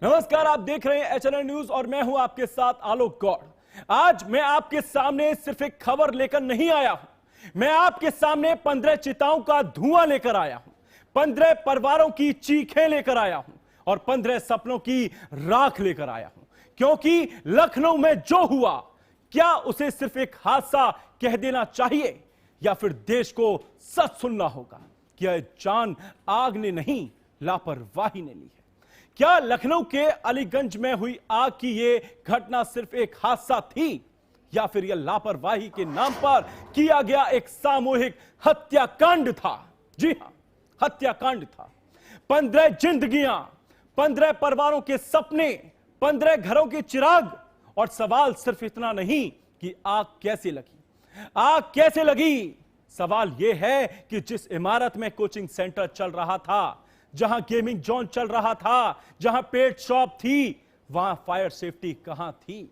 नमस्कार, आप देख रहे हैं HNN न्यूज और मैं हूं आपके साथ आलोक गौड़। आज मैं आपके सामने सिर्फ एक खबर लेकर नहीं आया हूं, मैं आपके सामने 15 चिताओं का धुआं लेकर आया हूं, 15 परिवारों की चीखें लेकर आया हूं और 15 सपनों की राख लेकर आया हूं। क्योंकि लखनऊ में जो हुआ, क्या उसे सिर्फ एक हादसा कह देना चाहिए या फिर देश को सच सुनना होगा कि यह जान आग ने नहीं, लापरवाही ने ली है। क्या लखनऊ के अलीगंज में हुई आग की यह घटना सिर्फ एक हादसा थी या फिर यह लापरवाही के नाम पर किया गया एक सामूहिक हत्याकांड था? जी हां, हत्याकांड था। 15 जिंदगियां, 15 परिवारों के सपने, 15 घरों के चिराग। और सवाल सिर्फ इतना नहीं कि आग कैसे लगी, आग कैसे लगी, सवाल यह है कि जिस इमारत में कोचिंग सेंटर चल रहा था, जहां गेमिंग जोन चल रहा था, जहां पेट शॉप थी, वहां फायर सेफ्टी कहां थी?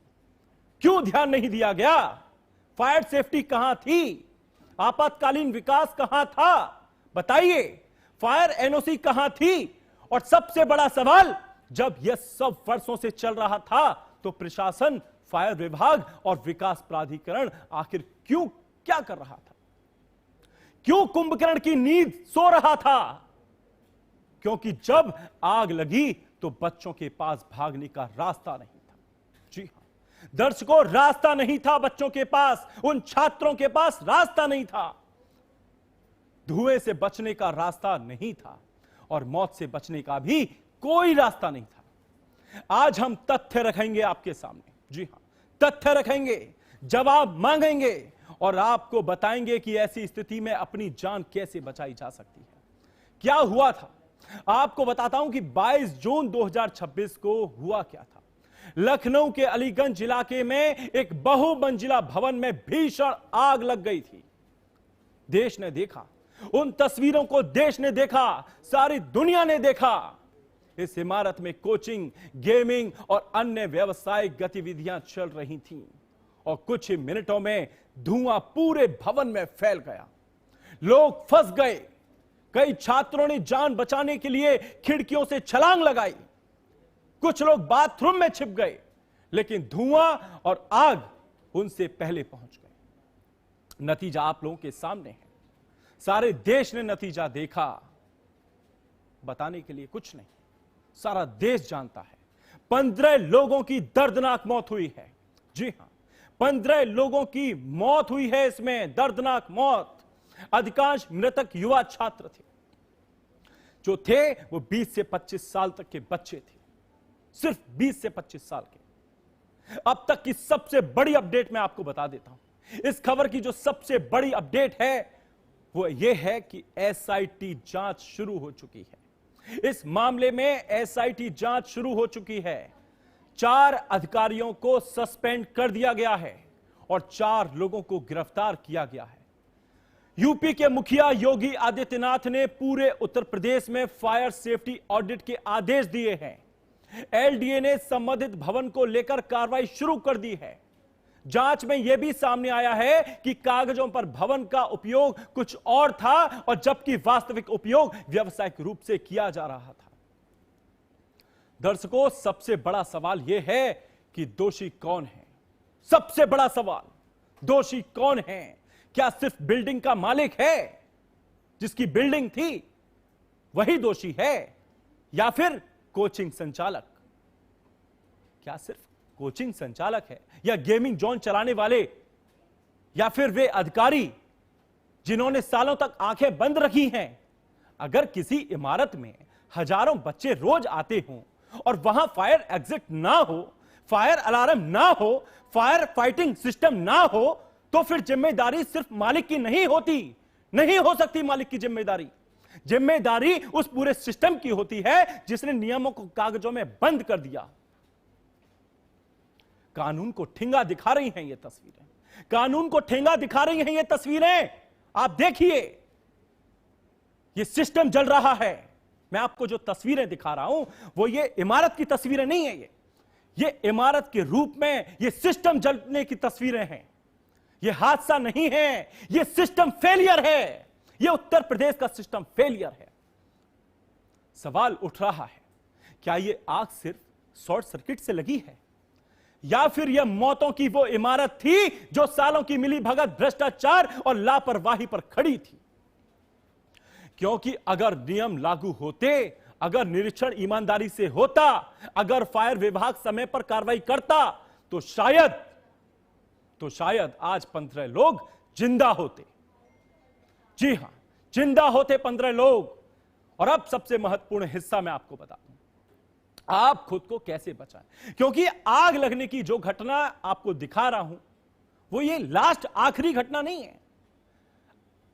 क्यों ध्यान नहीं दिया गया? फायर सेफ्टी कहां थी? आपातकालीन विकास कहां था? बताइए, फायर एनओसी कहां थी? और सबसे बड़ा सवाल, जब यह सब वर्षों से चल रहा था तो प्रशासन, फायर विभाग और विकास प्राधिकरण आखिर क्यों क्या कर रहा था? क्यों कुंभकर्ण की नींद सो रहा था? क्योंकि जब आग लगी तो बच्चों के पास भागने का रास्ता नहीं था। जी हां दर्शकों, रास्ता नहीं था बच्चों के पास, उन छात्रों के पास रास्ता नहीं था। धुएं से बचने का रास्ता नहीं था और मौत से बचने का भी कोई रास्ता नहीं था। आज हम तथ्य रखेंगे आपके सामने। जी हां, तथ्य रखेंगे, जवाब मांगेंगे और आपको बताएंगे कि ऐसी स्थिति में अपनी जान कैसे बचाई जा सकती है। क्या हुआ था आपको बताता हूं कि 22 जून 2026 को हुआ क्या था। लखनऊ के अलीगंज इलाके में एक बहुमंजिला भवन में भीषण आग लग गई थी। देश ने देखा, उन तस्वीरों को देश ने देखा, सारी दुनिया ने देखा। इस इमारत में कोचिंग, गेमिंग और अन्य व्यावसायिक गतिविधियां चल रही थीं और कुछ ही मिनटों में धुआं पूरे भवन में फैल गया। लोग फंस गए। कई छात्रों ने जान बचाने के लिए खिड़कियों से छलांग लगाई, कुछ लोग बाथरूम में छिप गए, लेकिन धुआं और आग उनसे पहले पहुंच गए। नतीजा आप लोगों के सामने है, सारे देश ने नतीजा देखा। बताने के लिए कुछ नहीं, सारा देश जानता है। 15 लोगों की दर्दनाक मौत हुई है। जी हां, 15 लोगों की मौत हुई है, इसमें दर्दनाक मौत। अधिकांश मृतक युवा छात्र थे, जो थे वो 20 से 25 साल तक के बच्चे थे, सिर्फ 20 से 25 साल के। अब तक की सबसे बड़ी अपडेट मैं आपको बता देता हूं। इस खबर की जो सबसे बड़ी अपडेट है वो ये है कि एसआईटी जांच शुरू हो चुकी है। इस मामले में एसआईटी जांच शुरू हो चुकी है। 4 अधिकारियों को सस्पेंड कर दिया गया है और 4 लोगों को गिरफ्तार किया गया है। यूपी के मुखिया योगी आदित्यनाथ ने पूरे उत्तर प्रदेश में फायर सेफ्टी ऑडिट के आदेश दिए हैं। एलडीए ने संबंधित भवन को लेकर कार्रवाई शुरू कर दी है। जांच में यह भी सामने आया है कि कागजों पर भवन का उपयोग कुछ और था और जबकि वास्तविक उपयोग व्यावसायिक रूप से किया जा रहा था। दर्शकों, सबसे बड़ा सवाल यह है कि दोषी कौन है? सबसे बड़ा सवाल, दोषी कौन है? क्या सिर्फ बिल्डिंग का मालिक है, जिसकी बिल्डिंग थी वही दोषी है, या फिर कोचिंग संचालक? क्या सिर्फ कोचिंग संचालक है, या गेमिंग जोन चलाने वाले, या फिर वे अधिकारी जिन्होंने सालों तक आंखें बंद रखी हैं? अगर किसी इमारत में हजारों बच्चे रोज आते हों और वहां फायर एग्जिट ना हो, फायर अलार्म ना हो, फायर फाइटिंग सिस्टम ना हो, तो फिर जिम्मेदारी सिर्फ मालिक की नहीं होती, नहीं हो सकती मालिक की जिम्मेदारी। जिम्मेदारी उस पूरे सिस्टम की होती है जिसने नियमों को कागजों में बंद कर दिया। कानून को ठेंगा दिखा रही हैं ये तस्वीरें, कानून को ठेंगा दिखा रही हैं ये तस्वीरें। आप देखिए, ये सिस्टम जल रहा है। मैं आपको जो तस्वीरें दिखा रहा हूं वो ये इमारत की तस्वीरें नहीं है, ये इमारत के रूप में ये सिस्टम जलने की तस्वीरें हैं। यह हादसा नहीं है, यह सिस्टम फेलियर है, यह उत्तर प्रदेश का सिस्टम फेलियर है। सवाल उठ रहा है, क्या यह आग सिर्फ शॉर्ट सर्किट से लगी है, या फिर यह मौतों की वो इमारत थी जो सालों की मिली भगत, भ्रष्टाचार और लापरवाही पर खड़ी थी? क्योंकि अगर नियम लागू होते, अगर निरीक्षण ईमानदारी से होता, अगर फायर विभाग समय पर कार्रवाई करता, तो शायद आज 15 लोग जिंदा होते। जी हां, जिंदा होते 15 लोग। और अब सबसे महत्वपूर्ण हिस्सा मैं आपको बता दूं, आप खुद को कैसे बचाएं, क्योंकि आग लगने की जो घटना आपको दिखा रहा हूं, वो ये लास्ट आखिरी घटना नहीं है।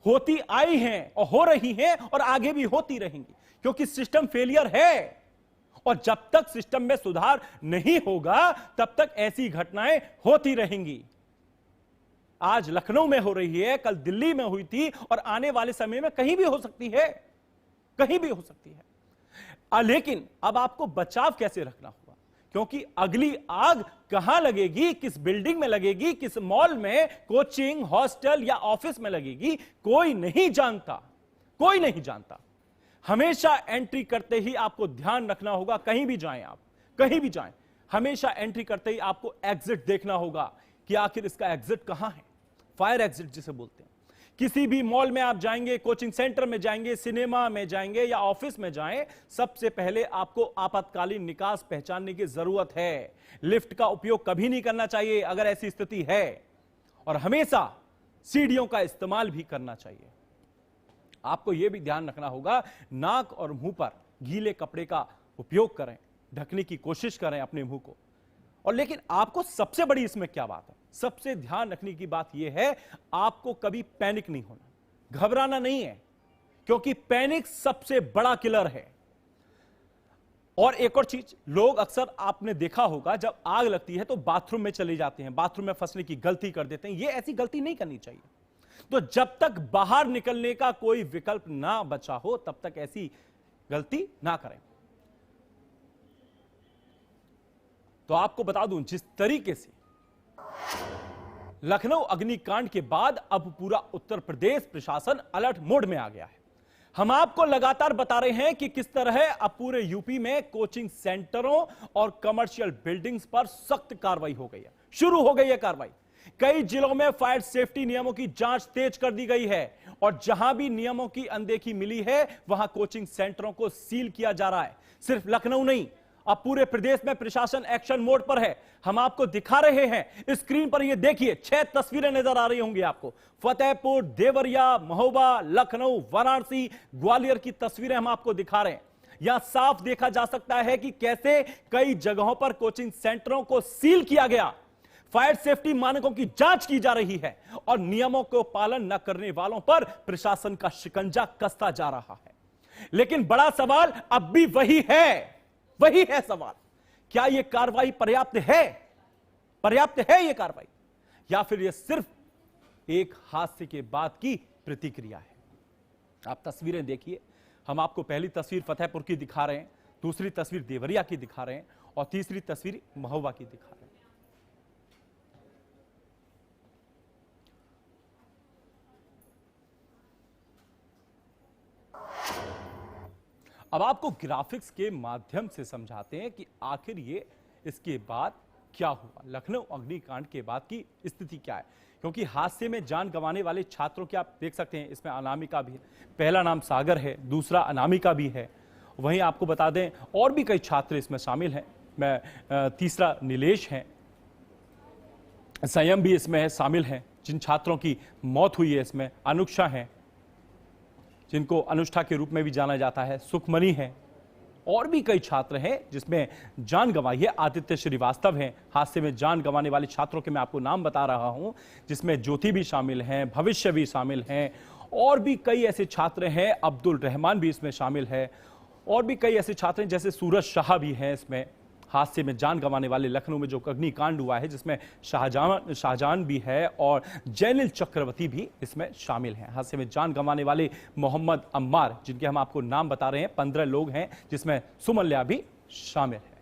होती आई हैं और हो रही हैं और आगे भी होती रहेंगी, क्योंकि सिस्टम फेलियर है। और जब तक सिस्टम में सुधार नहीं होगा, तब तक ऐसी घटनाएं होती रहेंगी। आज लखनऊ में हो रही है, कल दिल्ली में हुई थी, और आने वाले समय में कहीं भी हो सकती है, कहीं भी हो सकती है। लेकिन अब आपको बचाव कैसे रखना होगा, क्योंकि अगली आग कहां लगेगी, किस बिल्डिंग में लगेगी, किस मॉल में, कोचिंग, हॉस्टल या ऑफिस में लगेगी, कोई नहीं जानता, कोई नहीं जानता। हमेशा एंट्री करते ही आपको ध्यान रखना होगा, कहीं भी जाएं आप, कहीं भी जाएं, हमेशा एंट्री करते ही आपको एग्जिट देखना होगा कि आखिर इसका एग्जिट कहां है, फायर एग्जिट जिसे बोलते हैं। किसी भी मॉल में आप जाएंगे, कोचिंग सेंटर में जाएंगे, सिनेमा में जाएंगे या ऑफिस में जाएं, सबसे पहले आपको आपातकालीन निकास पहचानने की जरूरत है। लिफ्ट का उपयोग कभी नहीं करना चाहिए अगर ऐसी स्थिति है, और हमेशा सीढ़ियों का इस्तेमाल भी करना चाहिए। आपको यह भी ध्यान रखना होगा, नाक और मुंह पर गीले कपड़े का उपयोग करें, ढकने की कोशिश करें अपने मुंह को। और लेकिन आपको सबसे बड़ी इसमें क्या बात है, सबसे ध्यान रखने की बात यह है, आपको कभी पैनिक नहीं होना, घबराना नहीं है, क्योंकि पैनिक सबसे बड़ा किलर है। और एक और चीज, लोग अक्सर आपने देखा होगा, जब आग लगती है तो बाथरूम में चले जाते हैं, बाथरूम में फंसने की गलती कर देते हैं। यह ऐसी गलती नहीं करनी चाहिए। तो जब तक बाहर निकलने का कोई विकल्प ना बचा हो, तब तक ऐसी गलती ना करें। तो आपको बता दूं, जिस तरीके से लखनऊ अग्निकांड के बाद अब पूरा उत्तर प्रदेश प्रशासन अलर्ट मोड में आ गया है। हम आपको लगातार बता रहे हैं कि किस तरह अब पूरे यूपी में कोचिंग सेंटरों और कमर्शियल बिल्डिंग्स पर सख्त कार्रवाई हो गई है, शुरू हो गई है कार्रवाई। कई जिलों में फायर सेफ्टी नियमों की जांच तेज कर दी गई है, और जहां भी नियमों की अनदेखी मिली है, वहां कोचिंग सेंटरों को सील किया जा रहा है। सिर्फ लखनऊ नहीं, अब पूरे प्रदेश में प्रशासन एक्शन मोड पर है। हम आपको दिखा रहे हैं, स्क्रीन पर ये देखिए, 6 तस्वीरें नजर आ रही होंगी आपको। फतेहपुर, देवरिया, महोबा, लखनऊ, वाराणसी, ग्वालियर की तस्वीरें हम आपको दिखा रहे हैं। यहां साफ देखा जा सकता है कि कैसे कई जगहों पर कोचिंग सेंटरों को सील किया गया, फायर सेफ्टी मानकों की जांच की जा रही है, और नियमों को पालन न करने वालों पर प्रशासन का शिकंजा कसता जा रहा है। लेकिन बड़ा सवाल अब भी वही है, वही है सवाल, क्या यह कार्रवाई पर्याप्त है? पर्याप्त है यह कार्रवाई, या फिर यह सिर्फ एक हादसे के बाद की प्रतिक्रिया है? आप तस्वीरें देखिए, हम आपको पहली तस्वीर फतेहपुर की दिखा रहे हैं, दूसरी तस्वीर देवरिया की दिखा रहे हैं, और तीसरी तस्वीर महोबा की दिखा रहे हैं। अब आपको ग्राफिक्स के माध्यम से समझाते हैं कि आखिर ये इसके बाद क्या हुआ, लखनऊ अग्निकांड के बाद की स्थिति क्या है। क्योंकि हादसे में जान गंवाने वाले छात्रों के आप देख सकते हैं, इसमें अनामिका भी है, पहला नाम सागर है, दूसरा अनामिका भी है। वहीं आपको बता दें और भी कई छात्र इसमें शामिल हैं, तीसरा नीलेश है, संयम भी इसमें शामिल हैं। जिन छात्रों की मौत हुई है इसमें अनुक्षा है, जिनको अनुष्ठा के रूप में भी जाना जाता है, सुखमणि है, और भी कई छात्र हैं जिसमें जान गंवाई है। आदित्य श्रीवास्तव हैं, हादसे में जान गंवाने वाले छात्रों के मैं आपको नाम बता रहा हूं, जिसमें ज्योति भी शामिल हैं, भविष्य भी शामिल हैं, और भी कई ऐसे छात्र हैं, अब्दुल रहमान भी इसमें शामिल है, और भी कई ऐसे छात्र हैं जैसे सूरज शाह भी हैं इसमें। हादसे में जान गंवाने वाले लखनऊ में जो अग्निकांड हुआ है, जिसमें शाहजहां भी है और जैनिल चक्रवर्ती भी इसमें शामिल हैं। हादसे में जान गंवाने वाले मोहम्मद अम्मार, जिनके हम आपको नाम बता रहे हैं, 15 लोग हैं, जिसमें सुमल्या भी शामिल है।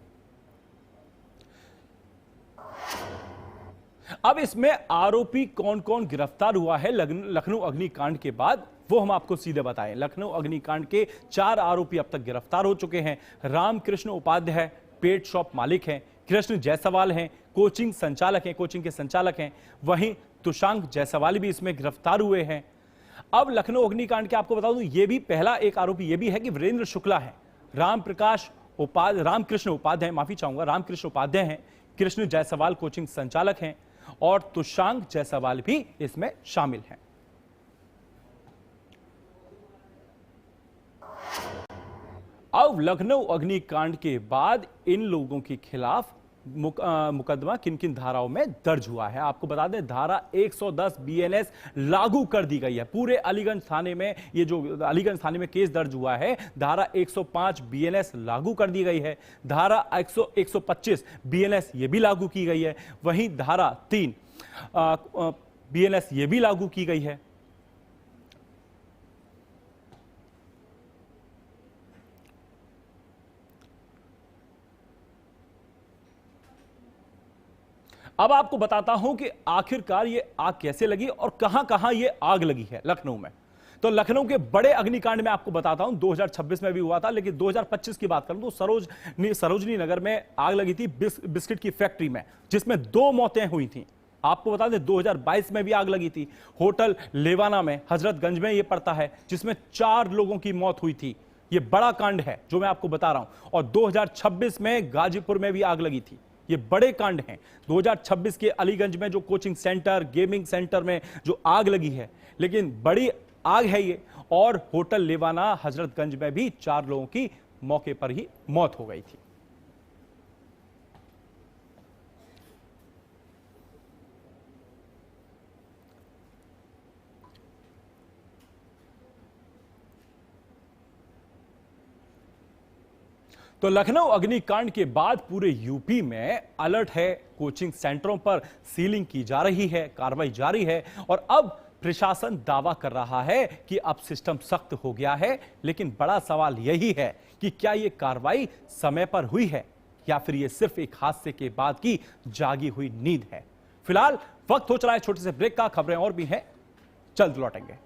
अब इसमें आरोपी कौन कौन गिरफ्तार हुआ है लखनऊ अग्निकांड के बाद, वो हम आपको सीधे बताएं। लखनऊ अग्निकांड के 4 आरोपी अब तक गिरफ्तार हो चुके हैं। रामकृष्ण उपाध्याय, पेट शॉप मालिक हैं, कृष्ण जायसवाल हैं, कोचिंग संचालक हैं, कोचिंग के संचालक हैं। वहीं तुषांक जायसवाल भी इसमें गिरफ्तार हुए हैं। अब लखनऊ अग्निकांड के आपको बता दूं, ये भी पहला एक आरोपी ये भी है कि वीरेंद्र शुक्ला है, रामकृष्ण उपाध्याय हैं, कृष्ण जायसवाल कोचिंग संचालक हैं और तुषांक जायसवाल भी इसमें शामिल हैं। अब लखनऊ अग्निकांड के बाद इन लोगों के खिलाफ मुकदमा किन किन धाराओं में दर्ज हुआ है आपको बता दें। धारा 110 BNS लागू कर दी गई है पूरे अलीगंज थाने में। ये जो अलीगंज थाने में केस दर्ज हुआ है, धारा 105 BNS लागू कर दी गई है। धारा 125 BNS ये भी लागू की गई है। वहीं धारा 3 BNS ये भी लागू की गई है। अब आपको बताता हूं कि आखिरकार ये आग कैसे लगी और कहां ये आग लगी है लखनऊ में। तो लखनऊ के बड़े अग्निकांड में आपको बताता हूं 2026 में भी हुआ था, लेकिन 2025 की बात करूं तो सरोजनी नगर में आग लगी थी बिस्किट की फैक्ट्री में, जिसमें 2 मौतें हुई थी। आपको बता दें 2022 में भी आग लगी थी होटल लेवाना में, हजरतगंज में यह पड़ता है, जिसमें 4 लोगों की मौत हुई थी। यह बड़ा कांड है जो मैं आपको बता रहा हूं। और 2026 में गाजीपुर में भी आग लगी थी। ये बड़े कांड हैं। 2026 के अलीगंज में जो कोचिंग सेंटर, गेमिंग सेंटर में जो आग लगी है, लेकिन बड़ी आग है ये। और होटल लेवाना हजरतगंज में भी 4 लोगों की मौके पर ही मौत हो गई थी। तो लखनऊ अग्निकांड के बाद पूरे यूपी में अलर्ट है। कोचिंग सेंटरों पर सीलिंग की जा रही है, कार्रवाई जारी है। और अब प्रशासन दावा कर रहा है कि अब सिस्टम सख्त हो गया है। लेकिन बड़ा सवाल यही है कि क्या यह कार्रवाई समय पर हुई है या फिर यह सिर्फ एक हादसे के बाद की जागी हुई नींद है। फिलहाल वक्त हो चला है छोटे से ब्रेक का। खबरें और भी हैं, जल्द लौटेंगे।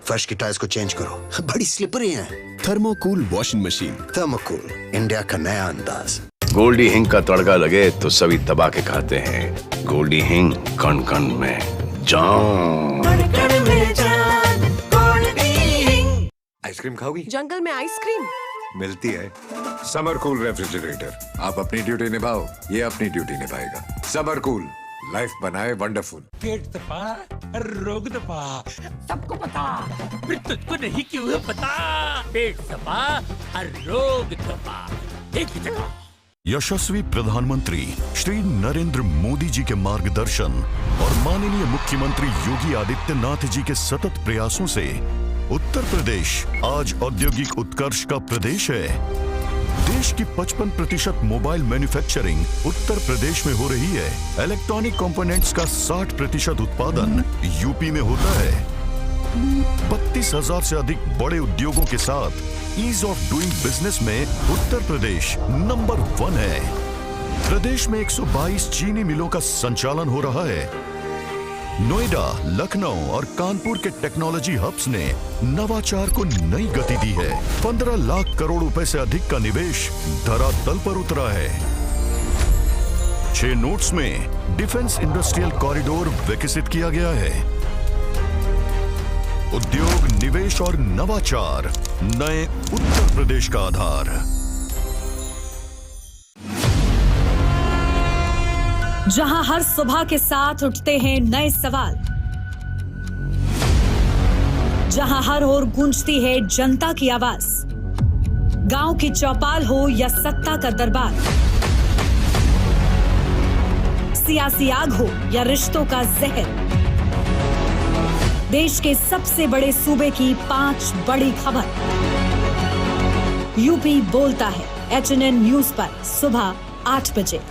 फर्श की टाइल्स को चेंज करो, बड़ी स्लिपरी हैं। थर्मोकूल वॉशिंग मशीन। थर्मोकूल, इंडिया का नया अंदाज। गोल्डी हिंग का तड़का लगे तो सभी दबा के खाते हैं। गोल्डी हिंग, कण कण में जान। आइसक्रीम खाओगी? जंगल में आइसक्रीम मिलती है। समर कूल रेफ्रिजरेटर, आप अपनी ड्यूटी निभाओ, ये अपनी ड्यूटी निभाएगा। समर कूल, लाइफ बनाए वंडरफुल। पेट दबा, रोग दबा, सबको पता, फिर तुझको नहीं क्यों पता। पेट दबा, रोग दबा, एक ही जगह। यशस्वी प्रधानमंत्री श्री नरेंद्र मोदी जी के मार्गदर्शन और माननीय मुख्यमंत्री योगी आदित्यनाथ जी के सतत प्रयासों से उत्तर प्रदेश आज औद्योगिक उत्कर्ष का प्रदेश है। देश की 55% मोबाइल मैन्युफैक्चरिंग उत्तर प्रदेश में हो रही है। इलेक्ट्रॉनिक कंपोनेंट्स का 60% उत्पादन यूपी में होता है। 32,000 से अधिक बड़े उद्योगों के साथ ईज ऑफ डूइंग बिजनेस में उत्तर प्रदेश नंबर 1 है। प्रदेश में 122 चीनी मिलों का संचालन हो रहा है। नोएडा, लखनऊ और कानपुर के टेक्नोलॉजी हब्स ने नवाचार को नई गति दी है। 15 लाख करोड़ रुपए से अधिक का निवेश धरातल पर उतरा है। 6 नोड्स में डिफेंस इंडस्ट्रियल कॉरिडोर विकसित किया गया है। उद्योग, निवेश और नवाचार, नए उत्तर प्रदेश का आधार। जहां हर सुबह के साथ उठते हैं नए सवाल, जहां हर ओर गूंजती है जनता की आवाज, गांव की चौपाल हो या सत्ता का दरबार, सियासी आग हो या रिश्तों का जहर, देश के सबसे बड़े सूबे की 5 बड़ी खबर। यूपी बोलता है HNN न्यूज पर सुबह 8 बजे।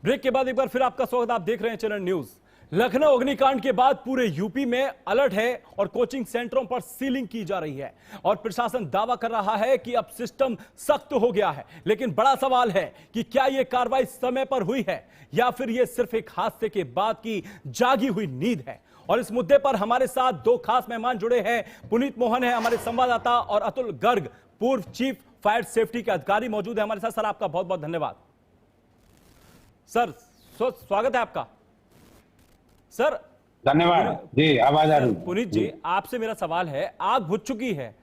ब्रेक के बाद एक बार फिर आपका स्वागत। आप देख रहे हैं चैनल न्यूज। लखनऊ अग्निकांड के बाद पूरे यूपी में अलर्ट है और कोचिंग सेंटरों पर सीलिंग की जा रही है और प्रशासन दावा कर रहा है कि अब सिस्टम सख्त हो गया है। लेकिन बड़ा सवाल है कि क्या यह कार्रवाई समय पर हुई है या फिर यह सिर्फ एक हादसे के बाद की जागी हुई नींद है। और इस मुद्दे पर हमारे साथ दो खास मेहमान जुड़े हैं। पुनीत मोहन है हमारे संवाददाता और अतुल गर्ग पूर्व चीफ फायर सेफ्टी के अधिकारी मौजूद है हमारे साथ। सर आपका बहुत बहुत धन्यवाद। सर स्वागत है आपका। सर धन्यवाद जी। आवाज आ रही है? पुनीत जी, आपसे मेरा सवाल है, आग बुझ चुकी है,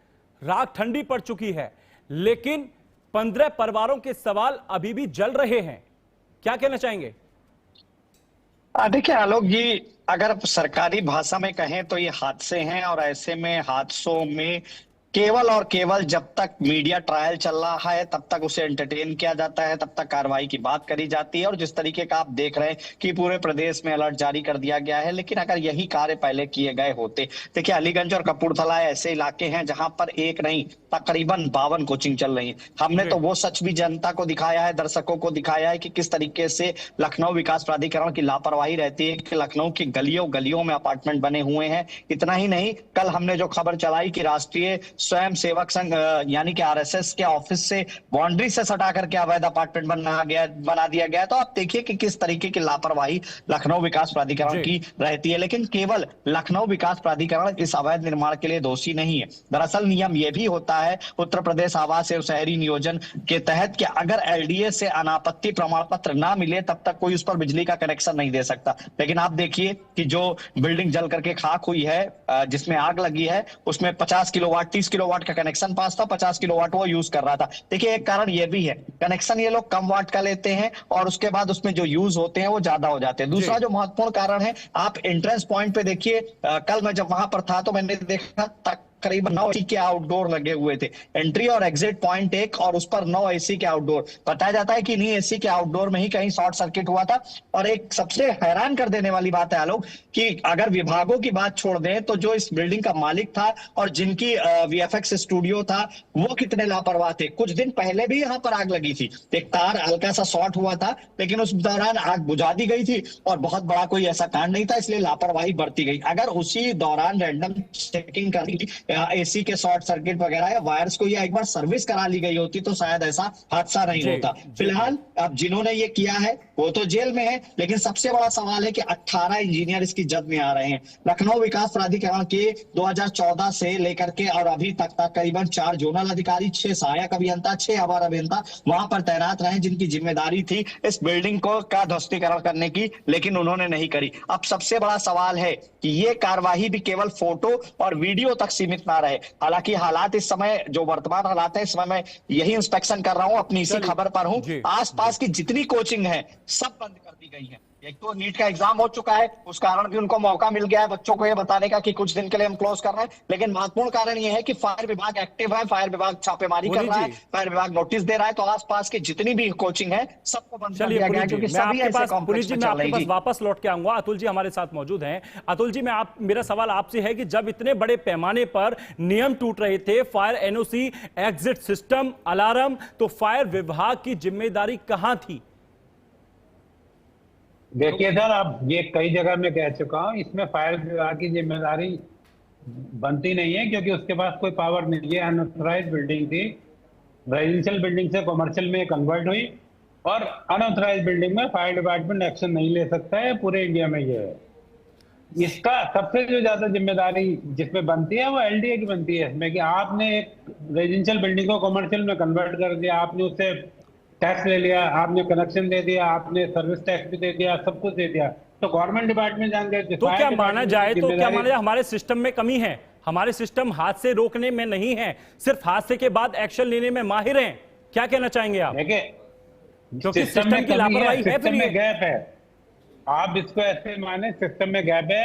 राख ठंडी पड़ चुकी है, लेकिन 15 परिवारों के सवाल अभी भी जल रहे हैं, क्या कहना चाहेंगे? देखिए आलोक जी, अगर सरकारी भाषा में कहें तो ये हादसे हैं और ऐसे में हादसों में केवल और केवल जब तक मीडिया ट्रायल चल रहा है तब तक उसे एंटरटेन किया जाता है, तब तक कार्रवाई की बात करी जाती है। और जिस तरीके का आप देख रहे हैं कि पूरे प्रदेश में अलर्ट जारी कर दिया गया है, लेकिन अगर यही कार्य पहले किए गए होते, देखिए अलीगंज और कपूरथला ऐसे इलाके हैं जहां पर एक नहीं तकरीबन 52 कोचिंग चल रही है। हमने तो वो सच भी जनता को दिखाया है, दर्शकों को दिखाया है कि किस तरीके से लखनऊ विकास प्राधिकरण की लापरवाही रहती है कि लखनऊ की गलियों गलियों में अपार्टमेंट बने हुए हैं। इतना ही नहीं, कल हमने जो खबर चलाई कि राष्ट्रीय स्वयं सेवक संघ यानी कि आरएसएस के ऑफिस से बाउंड्री से सटा करके अवैध अपार्टमेंट बना दिया गया। तो आप देखिए कि किस तरीके की लापरवाही लखनऊ विकास प्राधिकरण की रहती है। लेकिन केवल लखनऊ विकास प्राधिकरण इस अवैध निर्माण के लिए दोषी नहीं है। दरअसल नियम यह भी होता है उत्तर प्रदेश आवास एवं शहरी नियोजन के तहत कि अगर एलडीए से अनापत्ति प्रमाण पत्र ना मिले तब तक कोई उस पर बिजली का कनेक्शन नहीं दे सकता। लेकिन आप देखिए कि जो बिल्डिंग जल करके खाक हुई है, जिसमें आग लगी है, उसमें 50 किलोवाट 30 किलोवाट का कनेक्शन पास था, 50 किलोवाट वो यूज कर रहा था। देखिए एक कारण ये भी है, कनेक्शन ये लोग कम वाट का लेते हैं और उसके बाद उसमें जो यूज होते हैं वो ज्यादा हो जाते हैं। दूसरा जो महत्वपूर्ण कारण है, आप एंट्रेंस पॉइंट पे देखिए, कल मैं जब वहां पर था तो मैंने देखा करीबन 9 एसी के आउटडोर लगे हुए थे, एंट्री और एग्जिट पॉइंट एक, और उस पर 9 एसी के आउटडोर। बताया जाता है कि नहीं एसी के आउटडोर में ही कहीं शॉर्ट सर्किट हुआ था। और एक सबसे हैरान कर देने वाली बात है आलोक कि अगर विभागों की बात छोड़ दें तो जो इस बिल्डिंग का मालिक था और जिनकी वीएफएक्स स्टूडियो था वो कितने लापरवाह थे। कुछ दिन पहले भी यहाँ पर आग लगी थी, एक तार हल्का सा शॉर्ट हुआ था, लेकिन उस दौरान आग बुझा दी गई थी और बहुत बड़ा कोई ऐसा कांड नहीं था, इसलिए लापरवाही बढ़ती गई। अगर उसी दौरान रैंडम चेकिंग करनी एसी के शॉर्ट सर्किट वगैरह या वायर्स को या एक बार सर्विस करा ली गई होती तो शायद ऐसा हादसा नहीं होता। फिलहाल अब जिन्होंने ये किया है वो तो जेल में है, लेकिन सबसे बड़ा सवाल है कि 18 इंजीनियर इसकी जद में आ रहे हैं। लखनऊ विकास प्राधिकरण के 2014 से लेकर के और अभी तक करीबन 4 जोनल अधिकारी, 6 सहायक अभियंता, 6 अवर अभियंता वहां पर तैनात रहे जिनकी जिम्मेदारी थी इस बिल्डिंग को का ध्वस्तीकरण करने की, लेकिन उन्होंने नहीं करी। अब सबसे बड़ा सवाल है कि ये कार्यवाही भी केवल फोटो और वीडियो तक सीमित ना रहे। हालांकि हालात इस समय जो वर्तमान हालात है, इस समय मैं यही इंस्पेक्शन कर रहा हूं, अपनी इसी खबर पर हूं, आसपास की जितनी कोचिंग है सब बंद कर दी गई है। एक तो नीट का एग्जाम हो चुका है, उस कारण भी उनको मौका मिल गया है बच्चों को ये बताने का कि कुछ दिन के लिए हम क्लोज कर रहे हैं। लेकिन महत्वपूर्ण कारण ये है कि फायर विभाग एक्टिव है, फायर विभाग छापेमारी कर रहा है, फायर विभाग नोटिस दे रहा है। तो आसपास की जितनी भी कोचिंग है सबको बंद कर दिया गया है, क्योंकि सभी ऐसे कॉम्प्लेक्स में चल रही है। वापस लौट के आऊंगा, अतुल जी हमारे साथ मौजूद हैं। अतुल जी, मेरा सवाल आपसे है कि जब इतने बड़े पैमाने पर नियम टूट रहे थे, fire NOC, exit system, alarm, तो फायर विभाग की जिम्मेदारी कहां थी? देखिए सर, अब ये कई जगह मैं कह चुका हूं, इसमें फायर विभाग की जिम्मेदारी बनती नहीं है, क्योंकि उसके पास कोई पावर नहीं है। अनऑथराइज बिल्डिंग थी, रेजिडेंशियल बिल्डिंग से कमर्शियल में कन्वर्ट हुई, और अनऑथराइज बिल्डिंग में फायर डिपार्टमेंट एक्शन नहीं ले सकता है। पूरे इंडिया में ये है। इसका सबसे जो ज्यादा जिम्मेदारी जिसमें बनती है वो एलडीए की बनती है, इसमें कि आपने एक रेजिडेंशियल बिल्डिंग को कमर्शियल में कन्वर्ट कर दिया, आपने उससे टैक्स ले लिया, आपने कनेक्शन दे दिया, आपने सर्विस टैक्स भी दे दिया, सब कुछ दे दिया, तो गवर्नमेंट डिपार्टमेंट जान गए। तो क्या माना जाए हमारे सिस्टम में कमी है? हमारे सिस्टम हादसे रोकने में नहीं है, सिर्फ हादसे के बाद एक्शन लेने में माहिर हैं। क्या कहना चाहेंगे आप? देखिए सिस्टम की लापरवाही है, सिस्टम में गैप है। आप इसको ऐसे माने सिस्टम में गैप है।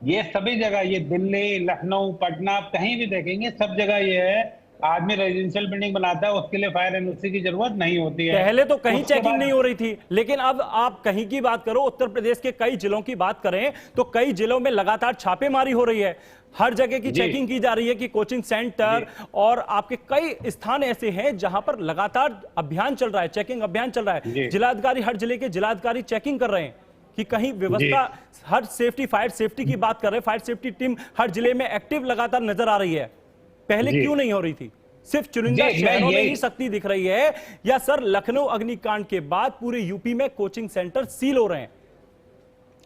ये सभी जगह, ये दिल्ली, लखनऊ, पटना, कहीं भी देखेंगे सब जगह ये है। आदमी रेजिडेंशियल बिल्डिंग बनाता है उसके लिए फायर एनओसी की जरूरत नहीं होती है। पहले तो कहीं उसके चेकिंग बाद- नहीं हो रही थी, लेकिन अब आप कहीं की बात करो, उत्तर प्रदेश के कई जिलों की बात करें तो कई जिलों में लगातार छापेमारी हो रही है। हर जगह की जी। चेकिंग की जा रही है कि कोचिंग सेंटर और आपके कई स्थान ऐसे हैं जहां पर लगातार अभियान चल रहा है, चेकिंग अभियान चल रहा है। जी। जिलाधिकारी, हर जिले के जिलाधिकारी चेकिंग कर रहे हैं कि कहीं व्यवस्था, हर सेफ्टी, फायर सेफ्टी की बात कर रहे हैं। फायर सेफ्टी टीम हर जिले में एक्टिव लगातार नजर आ रही है। पहले जी। क्यों नहीं हो रही थी? सिर्फ चुनिंदा जी, मैं शहरों में यही- ही शक्ति दिख रही है, या सर लखनऊ अग्निकांड के बाद पूरे यूपी में कोचिंग सेंटर सील हो रहे हैं?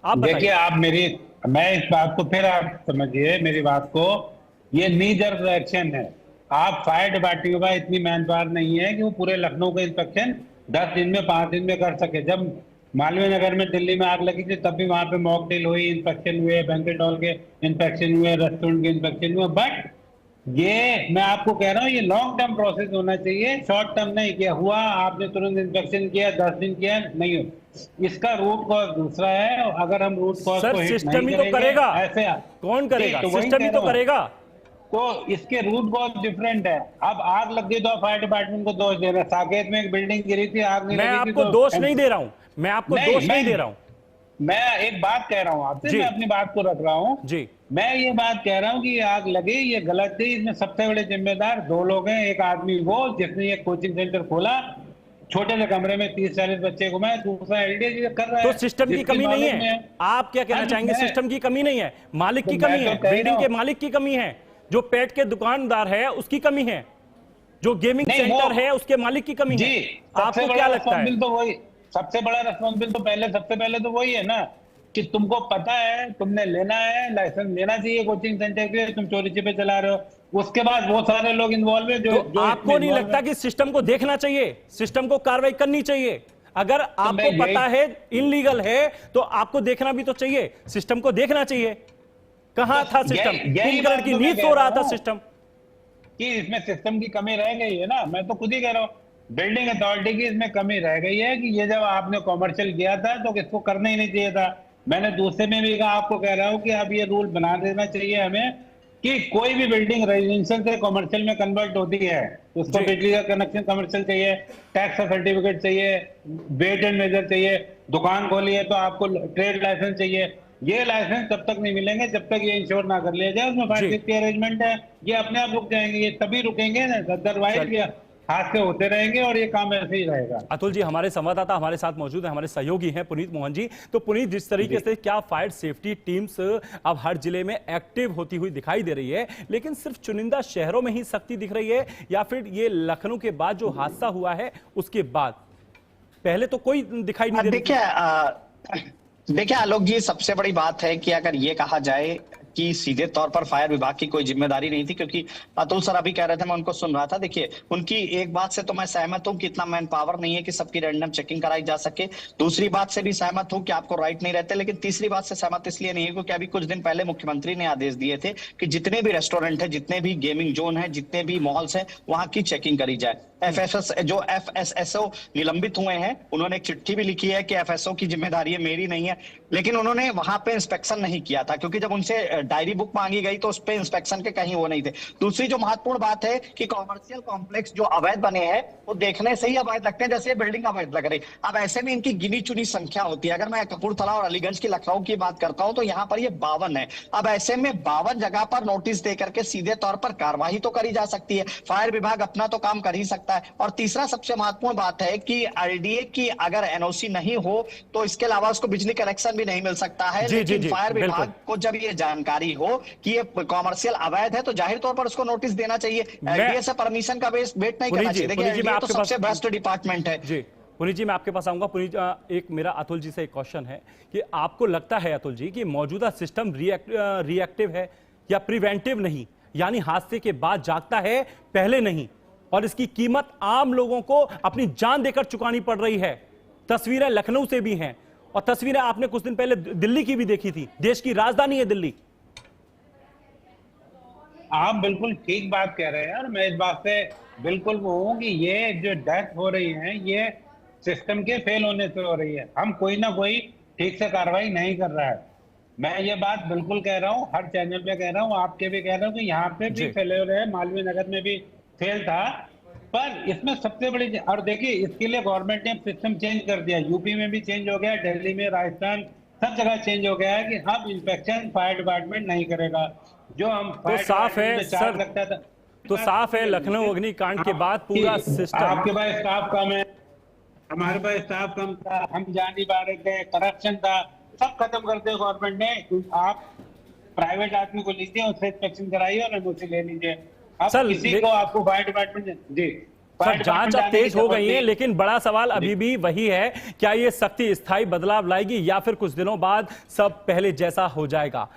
आप देखिए, बताइए। मैं इस बात को फिर आप समझिए मेरी बात को, ये नी जर्क रिएक्शन है। आप फायर डिपार्टमेंट के पास इतनी मैन पावर नहीं है कि वो पूरे लखनऊ का इंस्पेक्शन 10 दिन में 5 दिन में कर सके। जब मालवीय नगर में दिल्ली में आग लगी थी तब भी वहां पे मॉक ड्रिल हुई, इंस्पेक्शन हुए, बैंक्वेट हॉल के इंस्पेक्शन हुए, रेस्टोरेंट के इंस्पेक्शन हुए। बट ये मैं आपको कह रहा हूँ, ये लॉन्ग टर्म प्रोसेस होना चाहिए, शॉर्ट टर्म नहीं। किया हुआ आपने तुरंत इंस्पेक्शन किया, 10 दिन किया, नहीं हो। इसका रूट कॉज दूसरा है, और अगर हम रूट कॉज सर को हिट सिस्टम नहीं ही तो करेंगे, करेगा, ऐसे कौन करेगा? तो वही सिस्टम ही कह तो रहा हूँ। करेगा। तो इसके रूट कॉज डिफरेंट है। अब आग लग गई तो फायर डिपार्टमेंट को दोष दे रहे हैं। साकेत में एक बिल्डिंग गिरी थी, आग नहीं मैं लगी थी आपको तो दोष नहीं दे रहा हूं, मैं आपको दोष नहीं दे रहा हूं मैं एक बात कह रहा हूँ आपसे, जी। मैं अपनी बात को रख रहा हूँ जी। मैं ये बात कह रहा हूँ कि ये आग लगी, ये गलत थी। इसमें सबसे बड़े जिम्मेदार 2 लोग हैं। एक आदमी वो जिसने ये कोचिंग सेंटर खोला, छोटे से कमरे में 30-40 बच्चे घुमाए, दूसरा एलडीए कर रहा है। तो सिस्टम की जिसकी कमी नहीं नॉलेज है। में आप क्या कहना हाँ, चाहेंगे? मैं- सिस्टम की कमी नहीं है, मालिक की तो मैं कमी तो है, कह ही बिल्डिंग रहा के हूं। मालिक की कमी है, जो पेट के दुकानदार है उसकी कमी है, जो गेमिंग नहीं, सेंटर वो- है उसके मालिक की कमी जी, है। सबसे आपको बड़ा क्या लगता है? responsible तो वही, सबसे बड़ा रेस्पॉन्सिबल तो सबसे पहले तो वही है ना, कि तुमको पता है, तुमने लेना है, लाइसेंस लेना चाहिए कोचिंग सेंटर के, तुम चोरी छिपे चला रहे हो। उसके बाद वो सारे लोग इन्वॉल्व है जो तो आपको नहीं लगता कि सिस्टम को देखना चाहिए, सिस्टम को कार्रवाई करनी चाहिए? अगर आपको मैं पता है इनलीगल है तो आपको देखना भी तो चाहिए, सिस्टम को देखना चाहिए। कहां था सिस्टम? यही कुंभकर्ण बात की तो मैं नींद कह सो रहा रहा था हूं। सिस्टम। कि इसमें सिस्टम की कमी रह गई है ना, मैं तो खुद ही कह रहा हूँ, बिल्डिंग अथॉरिटी की इसमें कमी रह गई है कि ये जब आपने कॉमर्शियल किया था तो इसको करना ही नहीं चाहिए था। मैंने दूसरे में भी कहा, आपको कह रहा हूँ कि अब ये रूल बना देना चाहिए हमें कि कोई भी बिल्डिंग रेजिडेंशियल से कॉमर्शियल में कन्वर्ट होती है, उसको जी। बिजली का कनेक्शन कमर्शियल चाहिए, टैक्स का सर्टिफिकेट चाहिए, वेट एंड मेजर चाहिए, दुकान खोली है तो आपको ट्रेड लाइसेंस चाहिए। ये लाइसेंस तब तक नहीं मिलेंगे जब तक ये इंश्योर ना कर लिया जाए, उसमें फायर जी। सेफ्टी अरेंजमेंट है, ये अपने आप रुक जाएंगे। ये तभी रुकेंगे ना, अदरवाइज ये हादसे होते रहेंगे और ये काम ऐसे ही रहेगा। अतुल जी, हमारे संवाददाता हमारे साथ मौजूद है, हमारे सहयोगी हैं पुनीत मोहन जी। तो पुनीत, जिस तरीके से क्या फायर सेफ्टी टीम्स अब हर जिले में एक्टिव होती हुई दिखाई दे रही है, लेकिन सिर्फ चुनिंदा शहरों में ही सख्ती दिख रही है, या फिर ये लखनऊ के बाद जो हादसा हुआ है उसके बाद पहले तो कोई दिखाई नहीं दे रही? देखिए आलोक जी, सबसे बड़ी बात है कि अगर ये कहा जाए कि सीधे तौर पर फायर विभाग की कोई जिम्मेदारी नहीं थी, क्योंकि अतुल सर अभी कह रहे थे, मैं उनको सुन रहा था। देखिए, उनकी एक बात से तो मैं सहमत हूं कि इतना मैन पावर नहीं है कि सबकी रैंडम चेकिंग कराई जा सके। दूसरी बात से भी सहमत हूं कि आपको राइट नहीं रहते। लेकिन तीसरी बात से सहमत इसलिए नहीं है क्योंकि अभी कुछ दिन पहले मुख्यमंत्री ने आदेश दिए थे कि जितने भी रेस्टोरेंट है, जितने भी गेमिंग जोन है, जितने भी मॉल्स है, वहां की चेकिंग करी जाए। FSSO निलंबित हुए हैं, उन्होंने एक चिट्ठी भी लिखी है कि FSO की जिम्मेदारी है, मेरी नहीं है। लेकिन उन्होंने वहां पे इंस्पेक्शन नहीं किया था, क्योंकि जब उनसे डायरी बुक मांगी गई तो उस पे इंस्पेक्शन के कहीं वो नहीं थे। दूसरी जो महत्वपूर्ण बात है कि कॉमर्शियल कॉम्प्लेक्स जो अवैध बने हैं वो देखने से ही अवैध लगते हैं, जैसे बिल्डिंग अवैध लग रही। अब ऐसे में इनकी गिनी चुनी संख्या होती है। अगर मैं कपूरथला और अलीगंज की, लखनऊ की बात करता हूं तो यहाँ पर ये 52 है। अब ऐसे में 52 जगह पर नोटिस देकर के सीधे तौर पर कार्रवाई तो करी जा सकती है, फायर विभाग अपना तो काम कर ही सकता है। और तीसरा सबसे महत्वपूर्ण बात है कि RDA की अगर NOC नहीं हो तो इसके अलावा उसको बिजली कनेक्शन भी नहीं मिल सकता है। लेकिन फायर विभाग को जब ये जानकारी हो कि ये कॉमर्शियल अवैध है तो जाहिर तौर पर उसको नोटिस देना चाहिए। RDA से परमिशन का वेट नहीं करना चाहिए। देखिए, RDA तो सबसे बेस्ट डिपार्टमेंट है। जी पुनीत जी, मैं आपके पास आऊंगा। पुनीत, एक मेरा अतुल जी से एक क्वेश्चन है कि आपको लगता है अतुल जी कि मौजूदा सिस्टम रिएक्टिव है या प्रिवेंटिव नहीं, यानी हादसे के बाद जागता है, पहले नहीं, और इसकी कीमत आम लोगों को अपनी जान देकर चुकानी पड़ रही है? तस्वीरें लखनऊ से भी हैं और तस्वीरें आपने कुछ दिन पहले दिल्ली की भी देखी थी, देश की राजधानी है दिल्ली। आप बिल्कुल ठीक बात कह रहे हैं और मैं इस बात से बिल्कुल वो हूं कि ये जो डेथ हो रही है ये सिस्टम के फेल होने से हो रही है। हम कोई ना कोई ठीक से कार्रवाई नहीं कर रहा है। मैं ये बात बिल्कुल कह रहा हूँ, हर चैनल पे कह रहा हूँ, आपके भी कह रहा हूँ कि यहाँ पे भी फेलियर है। मालवीय नगर में भी फेल था। पर इसमें सबसे बड़ी, और देखिए इसके लिए गवर्नमेंट ने सिस्टम चेंज कर दिया, यूपी में भी चेंज हो गया, दिल्ली में, राजस्थान, सब जगह चेंज हो गया है कि अब इंस्पेक्शन फायर डिपार्टमेंट नहीं करेगा। जो हम तो साफ है सर, लगता था, तो साफ है लखनऊ अग्निकांड के बाद पूरा सिस्टम, आपके पास स्टाफ कम है, हमारे पास स्टाफ कम था, हम जा नहीं पा रहे थे, करप्शन था, सब खत्म कर दिया गवर्नमेंट ने। आप प्राइवेट आदमी को लीजिए, उससे इंस्पेक्शन कराइए और एनओसी ले लीजिए। अब सर, किसी को आपको फायर डिपार्टमेंट जी सर जांच अब तेज हो गई है, लेकिन बड़ा सवाल अभी भी वही है, क्या ये सख्ती स्थायी बदलाव लाएगी या फिर कुछ दिनों बाद सब पहले जैसा हो जाएगा?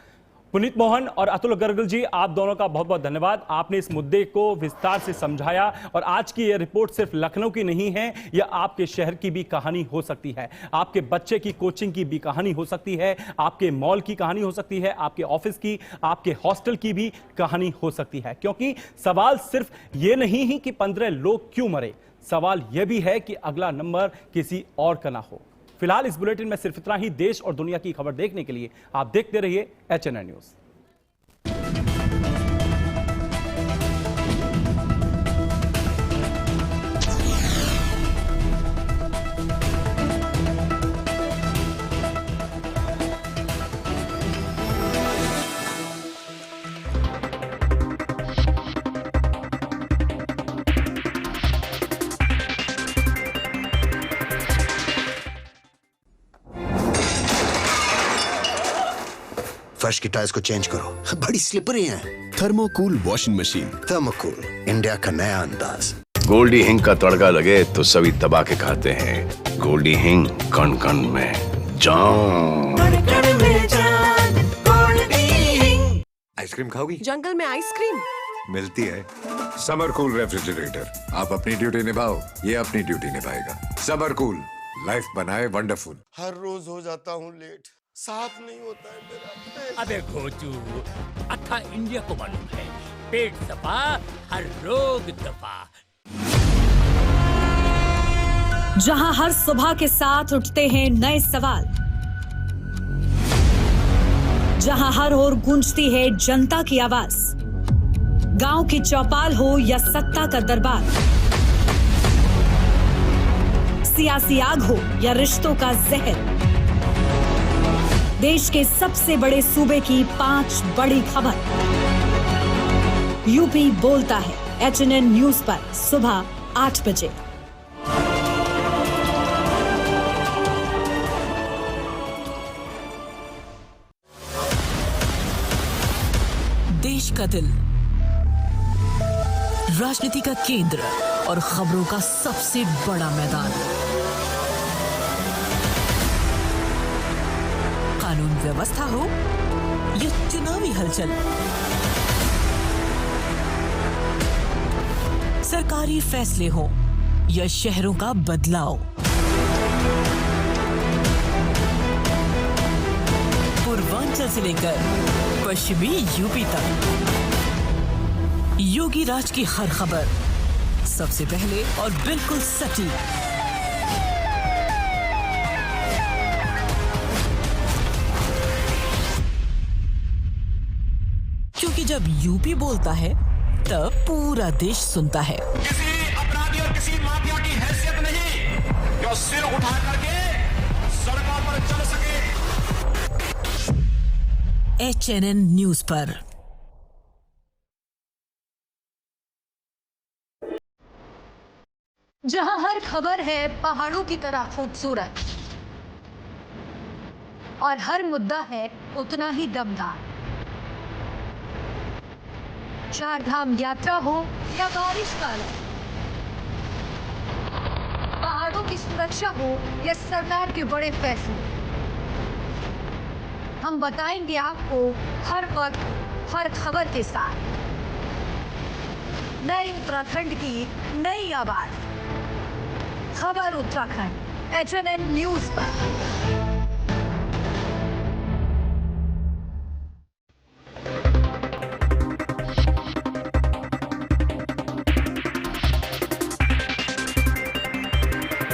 पुनीत मोहन और अतुल गर्गल जी, आप दोनों का बहुत बहुत धन्यवाद। आपने इस मुद्दे को विस्तार से समझाया और आज की यह रिपोर्ट सिर्फ लखनऊ की नहीं है, यह आपके शहर की भी कहानी हो सकती है, आपके बच्चे की कोचिंग की भी कहानी हो सकती है, आपके मॉल की कहानी हो सकती है, आपके ऑफिस की, आपके हॉस्टल की भी कहानी हो सकती है। क्योंकि सवाल सिर्फ यह नहीं ही कि 15 लोग क्यों मरे, सवाल यह भी है कि अगला नंबर किसी और का ना हो। फिलहाल इस बुलेटिन में सिर्फ इतना ही। देश और दुनिया की खबर देखने के लिए आप देखते रहिए HNN न्यूज़। फर्श की टाइल्स को चेंज करो, बड़ी स्लिपरी हैं। थर्मोकूल वॉशिंग मशीन। थर्मोकूल, इंडिया का नया अंदाज। गोल्डी हिंग का तड़का लगे तो सभी दबा के खाते हैं। गोल्डी हिंग, कण कण में जान। आइसक्रीम खाओगी? जंगल में आइसक्रीम मिलती है। समर कूल रेफ्रिजरेटर, आप अपनी ड्यूटी निभाओ, ये अपनी ड्यूटी निभाएगा। समर कूल, लाइफ बनाए वंडरफुल। हर रोज हो जाता हूँ लेट, साफ नहीं होता है मेरा। अबे घोचू, अथा इंडिया को मालूम है, पेट सफा हर रोग दफा। जहां हर सुबह के साथ उठते हैं नए सवाल, जहां हर ओर गूंजती है जनता की आवाज, गांव की चौपाल हो या सत्ता का दरबार, सियासी आग हो या रिश्तों का जहर, देश के सबसे बड़े सूबे की 5 बड़ी खबर। यूपी बोलता है HNN न्यूज पर सुबह 8 बजे। देश का दिल, राजनीति का केंद्र और खबरों का सबसे बड़ा मैदान। कानून व्यवस्था हो या चुनावी हलचल, सरकारी फैसले हो या शहरों का बदलाव, पूर्वांचल से लेकर पश्चिमी यूपी तक, योगी राज की हर खबर सबसे पहले और बिल्कुल सटीक। क्योंकि जब यूपी बोलता है तब पूरा देश सुनता है। किसी अपराधी और किसी माफिया की हैसियत नहीं जो सिर उठा करके सड़कों पर चल सके। HNN न्यूज पर। जहां हर खबर है पहाड़ों की तरह खूबसूरत और हर मुद्दा है उतना ही दमदार, चार धाम यात्रा हो या बारिश का लहर, पहाड़ों की सुरक्षा हो या सरकार के बड़े फैसले, हम बताएंगे आपको हर वक्त हर खबर के साथ। नए उत्तराखंड की नई आवाज, खबर उत्तराखंड HNN न्यूज पर।